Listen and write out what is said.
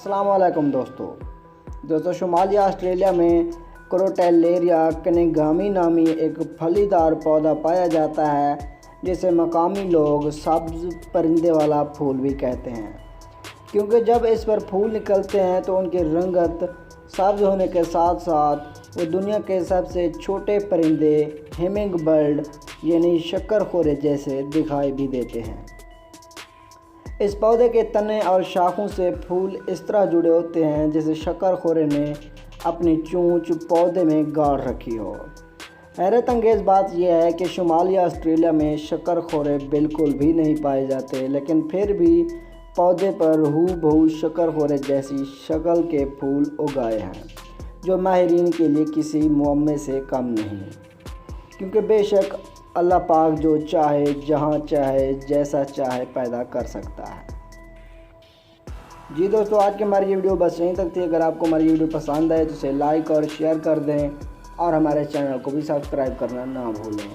अस्सलाम वालेकुम दोस्तों शुमाली ऑस्ट्रेलिया में क्रोटैलेरिया कनिगामी नामी एक फलीदार पौधा पाया जाता है जिसे मकामी लोग सब्ज़ परिंदे वाला फूल भी कहते हैं, क्योंकि जब इस पर फूल निकलते हैं तो उनकी रंगत सब्ज़ होने के साथ साथ वो दुनिया के सबसे छोटे परिंदे हिमिंग बर्ड यानी शक्करखोरे जैसे दिखाई भी देते हैं। इस पौधे के तने और शाखों से फूल इस तरह जुड़े होते हैं जैसे शक्करखोरे ने अपनी चोंच पौधे में गाड़ रखी हो। हैरत अंगेज़ बात यह है कि शुमाली ऑस्ट्रेलिया में शक्करखोरे बिल्कुल भी नहीं पाए जाते, लेकिन फिर भी पौधे पर हूबहू शक्करखोरे जैसी शक्ल के फूल उगाए हैं, जो माहिरीन के लिए किसी मुअम्मे से कम नहीं, क्योंकि बेशक अल्लाह पाक जो चाहे जहाँ चाहे जैसा चाहे पैदा कर सकता है। जी दोस्तों, आज की हमारी ये वीडियो बस यहीं तक थी। अगर आपको हमारी वीडियो पसंद आए तो इसे लाइक और शेयर कर दें और हमारे चैनल को भी सब्सक्राइब करना ना भूलें।